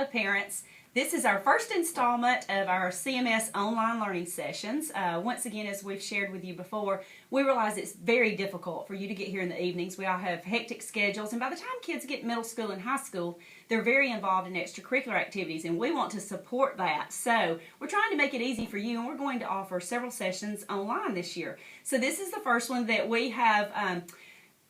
Hello parents. This is our first installment of our CMS online learning sessions. Once again, as we've shared with you before, we realize it's very difficult for you to get here in the evenings. We all have hectic schedules, and by the time kids get middle school and high school, they're very involved in extracurricular activities, and we want to support that. So we're trying to make it easy for you, and we're going to offer several sessions online this year. So this is the first one that we have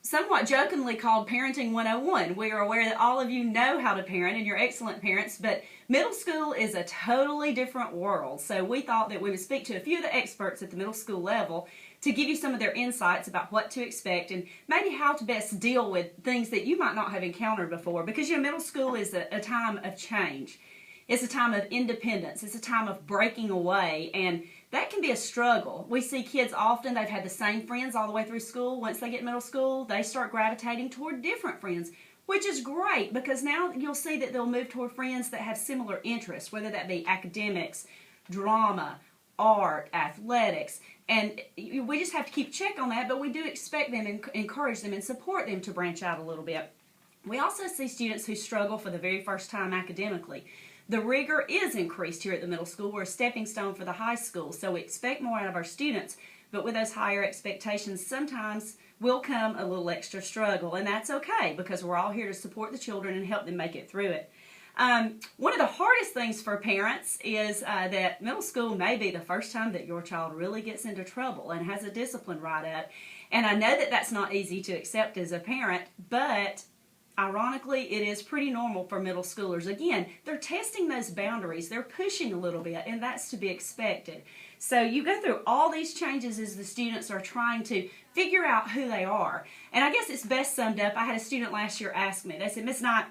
somewhat jokingly called Parenting 101. We are aware that all of you know how to parent and you're excellent parents, but middle school is a totally different world. So we thought that we would speak to a few of the experts at the middle school level to give you some of their insights about what to expect and maybe how to best deal with things that you might not have encountered before, because middle school is a time of change. It's a time of independence. It's a time of breaking away, and that can be a struggle. We see kids often, they've had the same friends all the way through school. Once they get middle school, they start gravitating toward different friends, which is great because now you'll see that they'll move toward friends that have similar interests, whether that be academics, drama, art, athletics, and we just have to keep check on that, but we do expect them and encourage them and support them to branch out a little bit. We also see students who struggle for the very first time academically. The rigor is increased here at the middle school. We're a stepping stone for the high school, so we expect more out of our students, but with those higher expectations, sometimes will come a little extra struggle, and that's okay because we're all here to support the children and help them make it through it. One of the hardest things for parents is that middle school may be the first time that your child really gets into trouble and has a discipline write-up, and I know that that's not easy to accept as a parent, but ironically, it is pretty normal for middle schoolers. Again, they're testing those boundaries. They're pushing a little bit, and that's to be expected. So you go through all these changes as the students are trying to figure out who they are. And I guess it's best summed up. I had a student last year ask me, they said, "Miss Knight,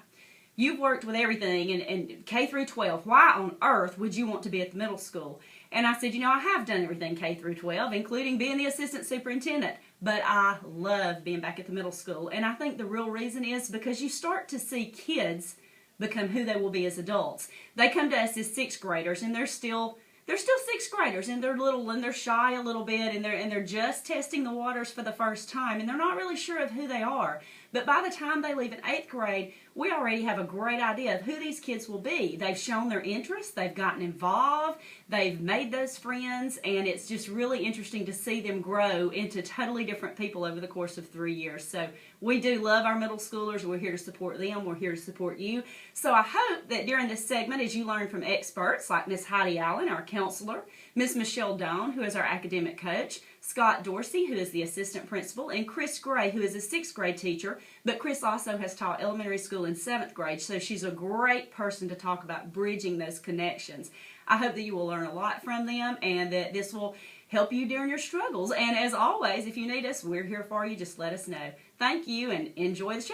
you've worked with everything in K through 12. Why on earth would you want to be at the middle school?" And I said, I have done everything K through 12, including being the assistant superintendent. But I love being back at the middle school. And I think the real reason is because you start to see kids become who they will be as adults. They come to us as sixth graders, and they're still sixth graders, and they're little and they're shy a little bit, and they're just testing the waters for the first time, and they're not really sure of who they are. But by the time they leave in 8th grade, we already have a great idea of who these kids will be. They've shown their interest, they've gotten involved, they've made those friends, and it's just really interesting to see them grow into totally different people over the course of 3 years. So we do love our middle schoolers. We're here to support them. We're here to support you. So I hope that during this segment, as you learn from experts like Miss Heidi Allen, our counselor, Miss Michelle Doane, who is our academic coach, Scott Dorsey, who is the assistant principal, and Chris Gray, who is a 6th grade teacher, but Chris also has taught elementary school in 7th grade, so she's a great person to talk about bridging those connections. I hope that you will learn a lot from them and that this will help you during your struggles. And as always, if you need us, we're here for you. Just let us know. Thank you and enjoy the show.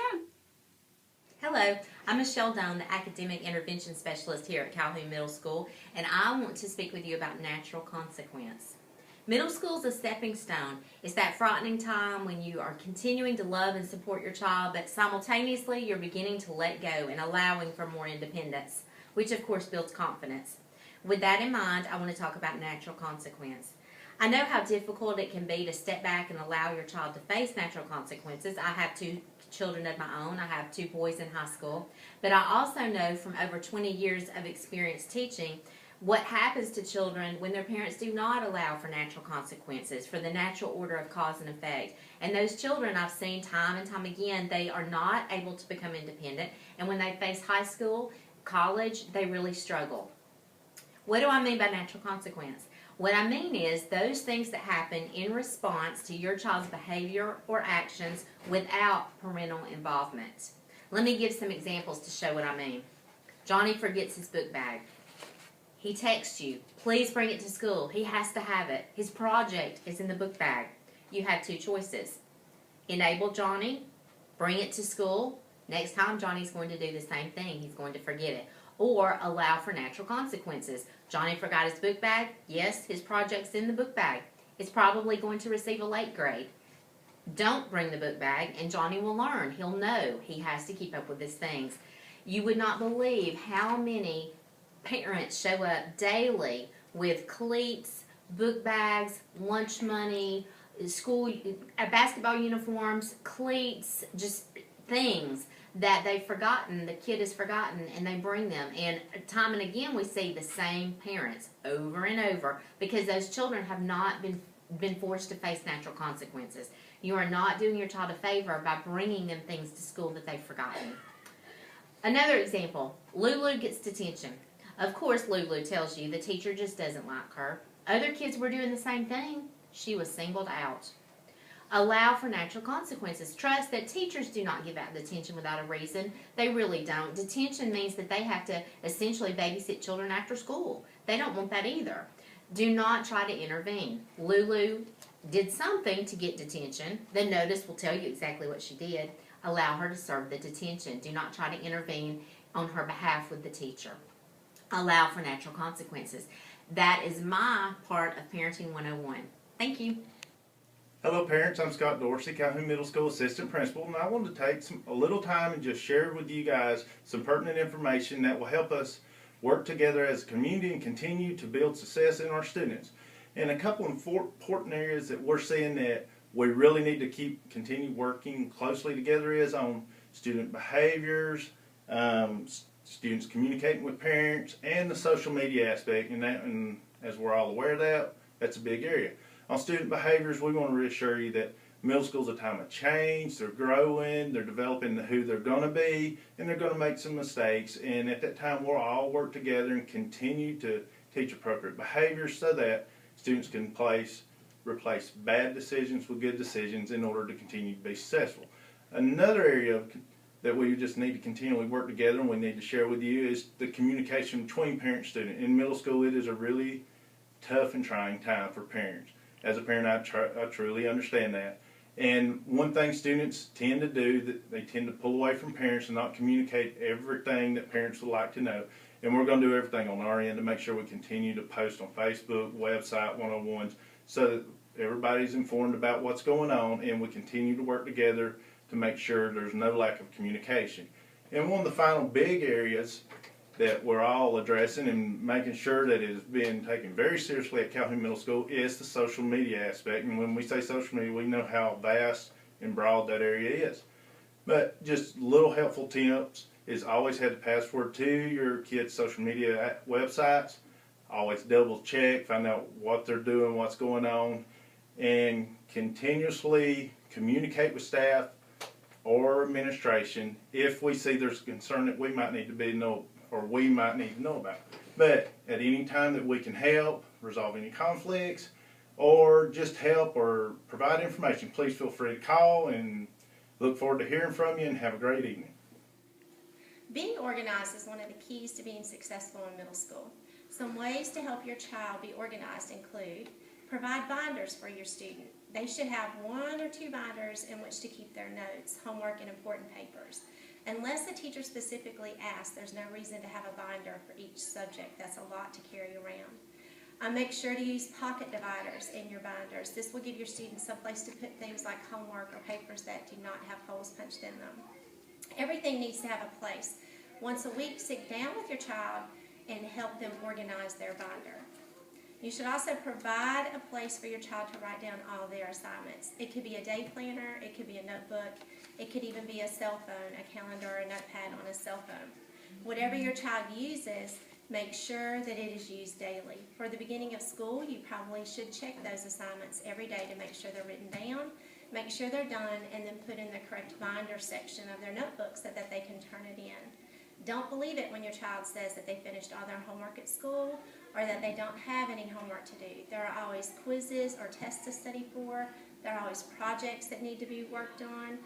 Hello, I'm Michelle Doane, the Academic Intervention Specialist here at Calhoun Middle School, and I want to speak with you about natural consequence. Middle school is a stepping stone. It's that frightening time when you are continuing to love and support your child, but simultaneously you're beginning to let go and allowing for more independence, which of course builds confidence. With that in mind, I want to talk about natural consequence. I know how difficult it can be to step back and allow your child to face natural consequences. I have 2 children of my own. I have 2 boys in high school. But I also know from over 20 years of experience teaching what happens to children when their parents do not allow for natural consequences, for the natural order of cause and effect. And those children, I've seen time and time again, they are not able to become independent. And when they face high school, college, they really struggle. What do I mean by natural consequence? What I mean is those things that happen in response to your child's behavior or actions without parental involvement. Let me give some examples to show what I mean. Johnny forgets his book bag. He texts you, "Please bring it to school." He has to have it. His project is in the book bag. You have 2 choices. Enable Johnny, bring it to school. Next time, Johnny's going to do the same thing. He's going to forget it. Or allow for natural consequences. Johnny forgot his book bag. Yes, his project's in the book bag. It's probably going to receive a late grade. Don't bring the book bag, and Johnny will learn. He'll know he has to keep up with his things. You would not believe how many parents show up daily with cleats, book bags, lunch money, school, basketball uniforms, cleats, just things that they've forgotten, the kid has forgotten, and they bring them. And time and again, we see the same parents over and over because those children have not been forced to face natural consequences. You are not doing your child a favor by bringing them things to school that they've forgotten. Another example, Lulu gets detention. Of course, Lulu tells you the teacher just doesn't like her. Other kids were doing the same thing. She was singled out. Allow for natural consequences. Trust that teachers do not give out detention without a reason. They really don't. Detention means that they have to essentially babysit children after school. They don't want that either. Do not try to intervene. Lulu did something to get detention. The notice will tell you exactly what she did. Allow her to serve the detention. Do not try to intervene on her behalf with the teacher. Allow for natural consequences. That is my part of Parenting 101. Thank you. Hello parents, I'm Scott Dorsey, Calhoun Middle School Assistant Principal, and I wanted to take a little time and just share with you guys some pertinent information that will help us work together as a community and continue to build success in our students. And a couple of important areas that we're seeing that we really need to continue working closely together is on student behaviors, students communicating with parents, and the social media aspect. And as we're all aware of that, that's a big area. On student behaviors, we want to reassure you that middle school is a time of change. They're growing, they're developing who they're going to be, and they're going to make some mistakes. And at that time, we'll all work together and continue to teach appropriate behaviors so that students can replace bad decisions with good decisions in order to continue to be successful. Another area that we just need to continually work together and we need to share with you is the communication between parent and student. In middle school, it is a really tough and trying time for parents. As a parent, I truly understand that. And one thing students tend to do, that they tend to pull away from parents and not communicate everything that parents would like to know. And we're going to do everything on our end to make sure we continue to post on Facebook, website, 101s, so that everybody's informed about what's going on and we continue to work together to make sure there's no lack of communication. And one of the final big areas that we're all addressing and making sure that it is being taken very seriously at Calhoun Middle School is the social media aspect. And when we say social media, we know how vast and broad that area is. But just little helpful tips is always have the password to your kids' social media websites. Always double check, find out what they're doing, what's going on, and continuously communicate with staff or administration if we see there's a concern that we might need to know about. But at any time that we can help, resolve any conflicts, or just help or provide information, please feel free to call, and look forward to hearing from you, and have a great evening. Being organized is one of the keys to being successful in middle school. Some ways to help your child be organized include: provide binders for your student. They should have 1 or 2 binders in which to keep their notes, homework, and important papers. Unless the teacher specifically asks, there's no reason to have a binder for each subject. That's a lot to carry around. Make sure to use pocket dividers in your binders. This will give your students some place to put things like homework or papers that do not have holes punched in them. Everything needs to have a place. Once a week, sit down with your child and help them organize their binder. You should also provide a place for your child to write down all their assignments. It could be a day planner, it could be a notebook, it could even be a cell phone, a calendar, or a notepad on a cell phone. Whatever your child uses, make sure that it is used daily. For the beginning of school, you probably should check those assignments every day to make sure they're written down, make sure they're done, and then put in the correct binder section of their notebook so that they can turn it in. Don't believe it when your child says that they finished all their homework at school or that they don't have any homework to do. There are always quizzes or tests to study for. There are always projects that need to be worked on.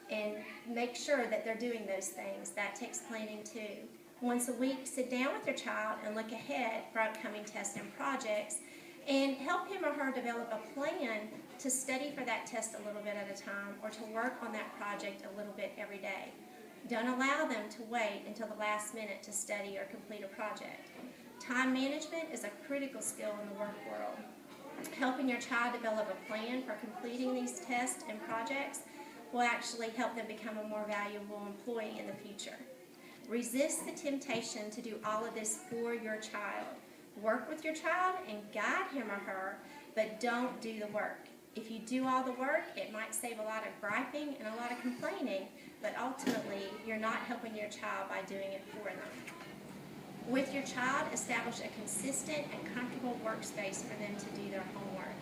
And make sure that they're doing those things. That takes planning too. Once a week, sit down with your child and look ahead for upcoming tests and projects and help him or her develop a plan to study for that test a little bit at a time or to work on that project a little bit every day. Don't allow them to wait until the last minute to study or complete a project. Time management is a critical skill in the work world. Helping your child develop a plan for completing these tests and projects will actually help them become a more valuable employee in the future. Resist the temptation to do all of this for your child. Work with your child and guide him or her, but don't do the work. If you do all the work, it might save a lot of griping and a lot of complaining, but ultimately, you're not helping your child by doing it for them. With your child, establish a consistent and comfortable workspace for them to do their homework.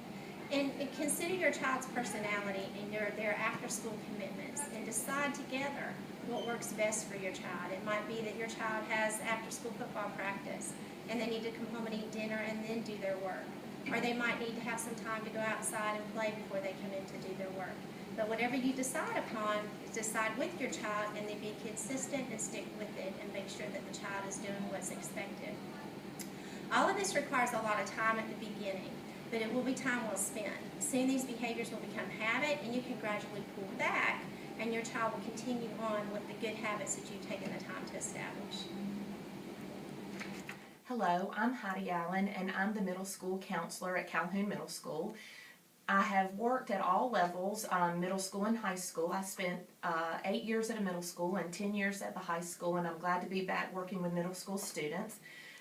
And consider your child's personality and their after-school commitments, and decide together what works best for your child. It might be that your child has after-school football practice, and they need to come home and eat dinner and then do their work. Or they might need to have some time to go outside and play before they come in to do their work. But whatever you decide upon, decide with your child and then be consistent and stick with it and make sure that the child is doing what's expected. All of this requires a lot of time at the beginning, but it will be time well spent. Soon these behaviors will become habit, and you can gradually pull back, and your child will continue on with the good habits that you've taken the time to establish. Hello, I'm Heidi Allen, and I'm the middle school counselor at Calhoun Middle School. I have worked at all levels, middle school and high school. I spent 8 years at a middle school and 10 years at the high school, and I'm glad to be back working with middle school students.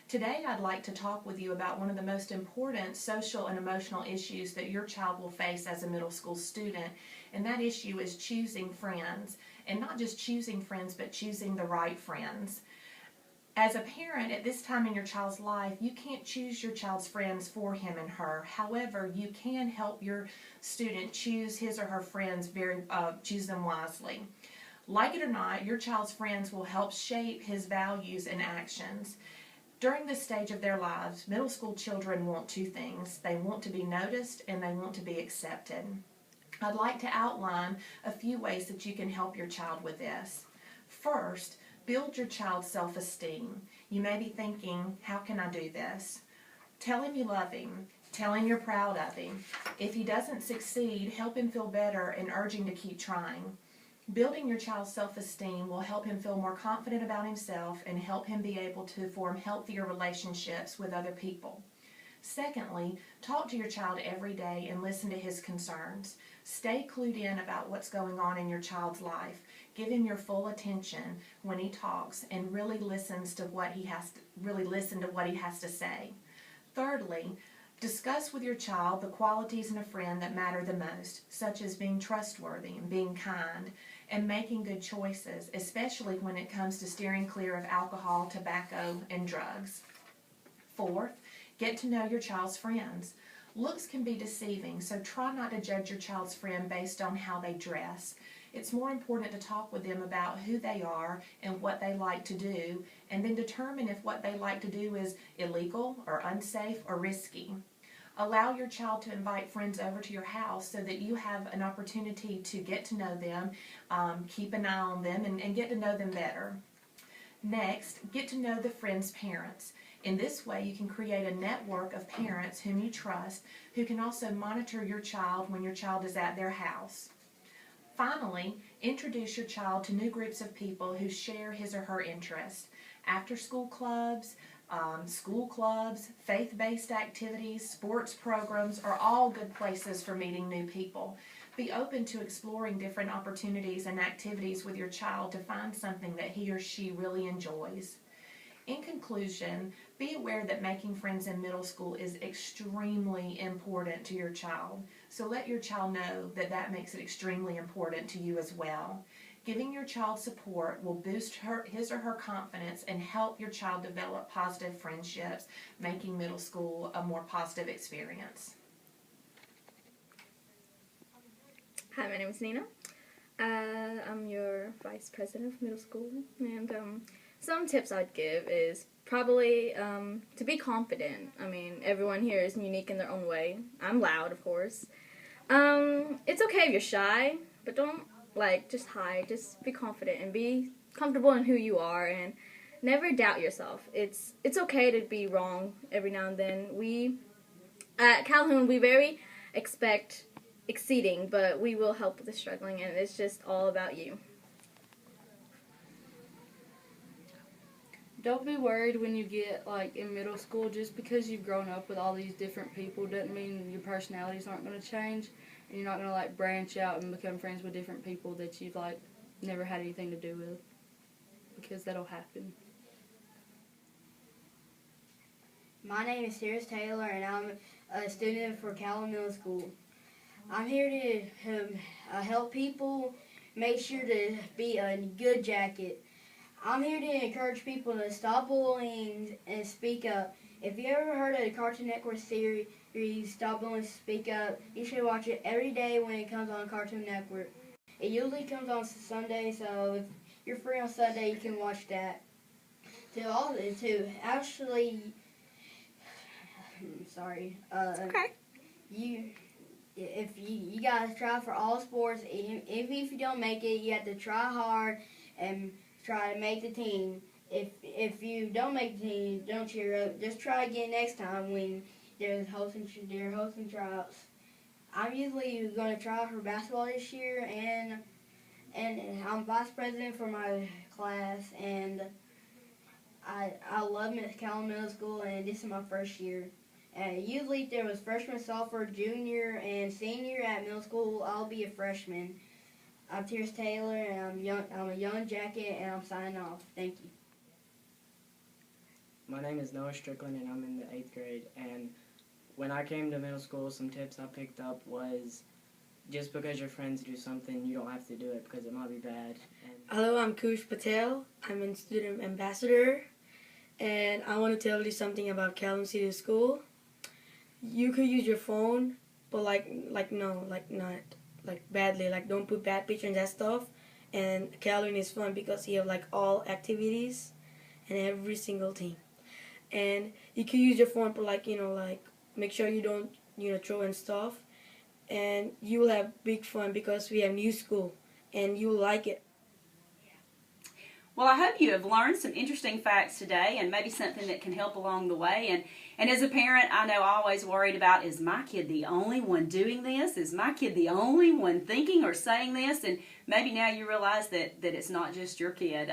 Today I'd like to talk with you about one of the most important social and emotional issues that your child will face as a middle school student, and that issue is choosing friends. And not just choosing friends, but choosing the right friends. As a parent at this time in your child's life, you can't choose your child's friends for him and her. However, you can help your student choose his or her friends choose them wisely. Like it or not, your child's friends will help shape his values and actions. During this stage of their lives, middle school children want two things. They want to be noticed and they want to be accepted. I'd like to outline a few ways that you can help your child with this. First, build your child's self-esteem. You may be thinking, how can I do this? Tell him you love him. Tell him you're proud of him. If he doesn't succeed, help him feel better and urge him to keep trying. Building your child's self-esteem will help him feel more confident about himself and help him be able to form healthier relationships with other people. Secondly, talk to your child every day and listen to his concerns. Stay clued in about what's going on in your child's life. Give him your full attention when he talks and really listen to what he has to say. Thirdly, discuss with your child the qualities in a friend that matter the most, such as being trustworthy and being kind and making good choices, especially when it comes to steering clear of alcohol, tobacco, and drugs. Fourth, get to know your child's friends. Looks can be deceiving, so try not to judge your child's friend based on how they dress. It's more important to talk with them about who they are and what they like to do, and then determine if what they like to do is illegal or unsafe or risky. Allow your child to invite friends over to your house so that you have an opportunity to get to know them, keep an eye on them, and get to know them better. Next, get to know the friend's parents. In this way, you can create a network of parents whom you trust, who can also monitor your child when your child is at their house. Finally, introduce your child to new groups of people who share his or her interests. After-school clubs, school clubs, faith-based activities, sports programs are all good places for meeting new people. Be open to exploring different opportunities and activities with your child to find something that he or she really enjoys. In conclusion, be aware that making friends in middle school is extremely important to your child. So let your child know that that makes it extremely important to you as well. Giving your child support will boost his or her confidence and help your child develop positive friendships, making middle school a more positive experience. Hi, my name is Nina. I'm your vice president of middle school, and some tips I'd give is probably to be confident. I mean, everyone here is unique in their own way. I'm loud, of course. It's okay if you're shy, but don't just hide. Just be confident and be comfortable in who you are, and never doubt yourself. It's okay to be wrong every now and then. We at Calhoun we expect exceeding, but we will help with the struggling, and it's just all about you. Don't be worried when you get in middle school. Just because you've grown up with all these different people doesn't mean your personalities aren't going to change, and you're not going to branch out and become friends with different people that you've never had anything to do with, because that'll happen. My name is Sirius Taylor, and I'm a student for Calhoun Middle School. I'm here to help people, make sure to be a good jacket. I'm here to encourage people to stop bullying and speak up. If you ever heard of the Cartoon Network series, Stop Bullying, Speak Up, you should watch it every day when it comes on Cartoon Network. It usually comes on Sunday, so if you're free on Sunday, you can watch that. Okay. If you gotta try for all sports, even if you don't make it, you have to try hard and try to make the team. If you don't make the team, don't cheer up. Just try again next time when they're hosting tryouts. I'm usually going to try for basketball this year, and I'm vice president for my class, and I love Calhoun Middle School, and this is my first year. And usually there was freshman, sophomore, junior, and senior at middle school. I'll be a freshman. I'm Tierce Taylor, and I'm a young jacket, and I'm signing off. Thank you. My name is Noah Strickland, and I'm in the 8th grade. And when I came to middle school, some tips I picked up was just because your friends do something, you don't have to do it because it might be bad. Hello, I'm Kush Patel. I'm a student ambassador, and I want to tell you something about Calhoun City School. You could use your phone, but not badly. Like, don't put bad pictures and that stuff. And Calhoun is fun because you have all activities and every single team. And you can use your phone for make sure you don't throw and stuff. And you will have big fun because we have new school, and you will like it. Well, I hope you have learned some interesting facts today and maybe something that can help along the way. And as a parent, I know I'm always worried about, is my kid the only one doing this? Is my kid the only one thinking or saying this? And maybe now you realize that it's not just your kid.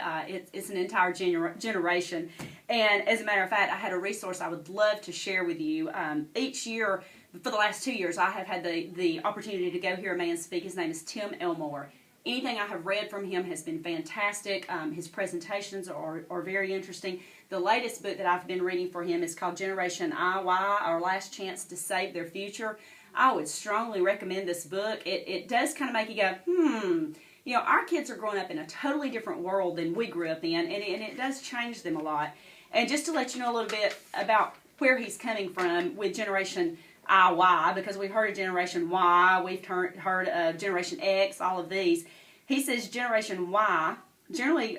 It's an entire generation. And as a matter of fact, I had a resource I would love to share with you. Each year, for the last 2 years, I have had the opportunity to go hear a man speak. His name is Tim Elmore. Anything I have read from him has been fantastic. His presentations are very interesting. The latest book that I've been reading for him is called Generation IY, Our Last Chance to Save Their Future. I would strongly recommend this book. It does kind of make you go, our kids are growing up in a totally different world than we grew up in, and it does change them a lot. And just to let you know a little bit about where he's coming from with Generation IY, because we've heard of Generation Y, we've heard of Generation X, all of these. He says Generation Y generally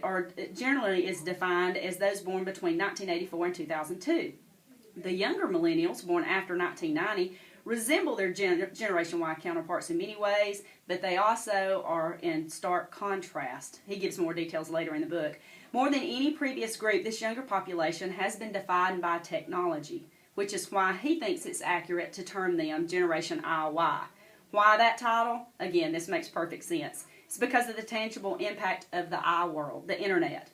is defined as those born between 1984 and 2002. The younger millennials, born after 1990, resemble their Generation Y counterparts in many ways, but they also are in stark contrast. He gives more details later in the book. More than any previous group, this younger population has been defined by technology, which is why he thinks it's accurate to term them Generation IY. Why that title? Again, this makes perfect sense. It's because of the tangible impact of the I world, the internet.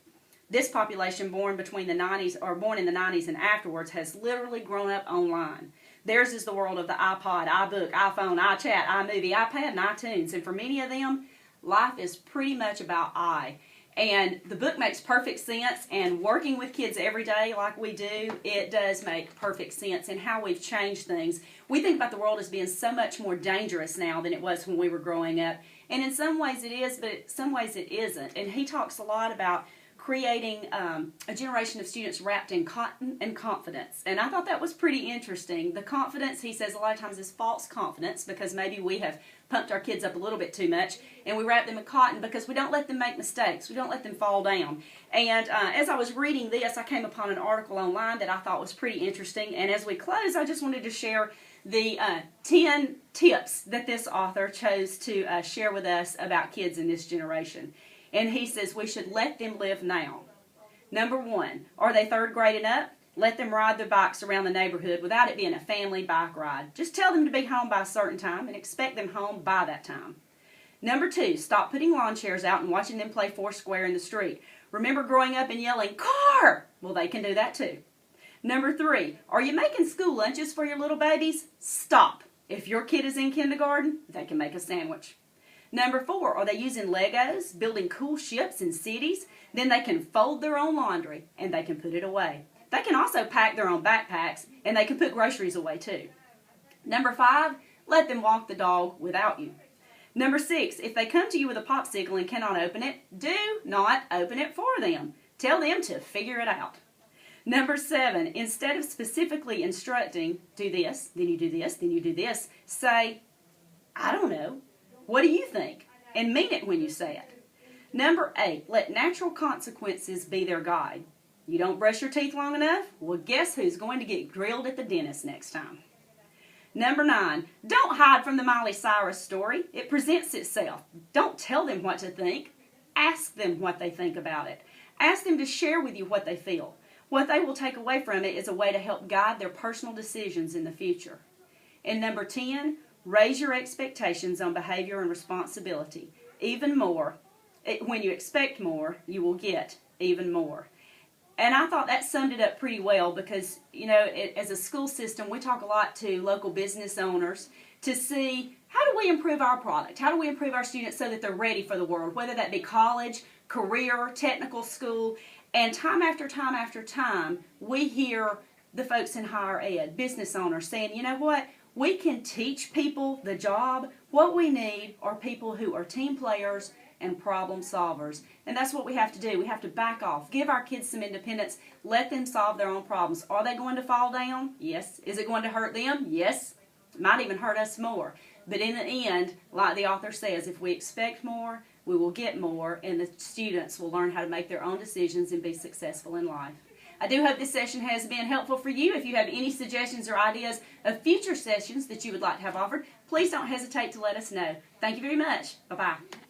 This population born in the 90s and afterwards has literally grown up online. Theirs is the world of the iPod, iBook, iPhone, iChat, iMovie, iPad, and iTunes. And for many of them, life is pretty much about I. And the book makes perfect sense, and working with kids every day like we do, it does make perfect sense in how we've changed things. We think about the world as being so much more dangerous now than it was when we were growing up. And in some ways it is, but in some ways it isn't. And he talks a lot about creating a generation of students wrapped in cotton and confidence. And I thought that was pretty interesting. The confidence, he says, a lot of times is false confidence because maybe we have pumped our kids up a little bit too much, and we wrap them in cotton because we don't let them make mistakes. We don't let them fall down. And as I was reading this, I came upon an article online that I thought was pretty interesting. And as we close, I just wanted to share the 10 tips that this author chose to share with us about kids in this generation. And he says we should let them live now. Number 1, are they 3rd grade and up? Let them ride their bikes around the neighborhood without it being a family bike ride. Just tell them to be home by a certain time and expect them home by that time. Number 2, stop putting lawn chairs out and watching them play foursquare in the street. Remember growing up and yelling, "Car!" Well, they can do that too. Number 3, are you making school lunches for your little babies? Stop. If your kid is in kindergarten, they can make a sandwich. Number 4, are they using Legos, building cool ships in cities? Then they can fold their own laundry and they can put it away. They can also pack their own backpacks and they can put groceries away too. Number 5, let them walk the dog without you. Number 6, if they come to you with a popsicle and cannot open it, do not open it for them. Tell them to figure it out. Number 7, instead of specifically instructing, do this, then you do this, then you do this, say, I don't know. What do you think? And mean it when you say it. Number 8, let natural consequences be their guide. You don't brush your teeth long enough? Well, guess who's going to get grilled at the dentist next time? Number 9, don't hide from the Miley Cyrus story. It presents itself. Don't tell them what to think. Ask them what they think about it. Ask them to share with you what they feel. What they will take away from it is a way to help guide their personal decisions in the future. And number 10, raise your expectations on behavior and responsibility. Even more. When you expect more, you will get even more. And I thought that summed it up pretty well because, you know, as a school system, we talk a lot to local business owners to see how do we improve our product? How do we improve our students so that they're ready for the world, whether that be college, career, technical school. And time after time after time, we hear the folks in higher ed, business owners saying, you know what, we can teach people the job. What we need are people who are team players and problem solvers. And that's what we have to do. We have to back off. Give our kids some independence. Let them solve their own problems. Are they going to fall down? Yes. Is it going to hurt them? Yes. It might even hurt us more. But in the end, like the author says, if we expect more, we will get more, and the students will learn how to make their own decisions and be successful in life. I do hope this session has been helpful for you. If you have any suggestions or ideas of future sessions that you would like to have offered, please don't hesitate to let us know. Thank you very much. Bye-bye.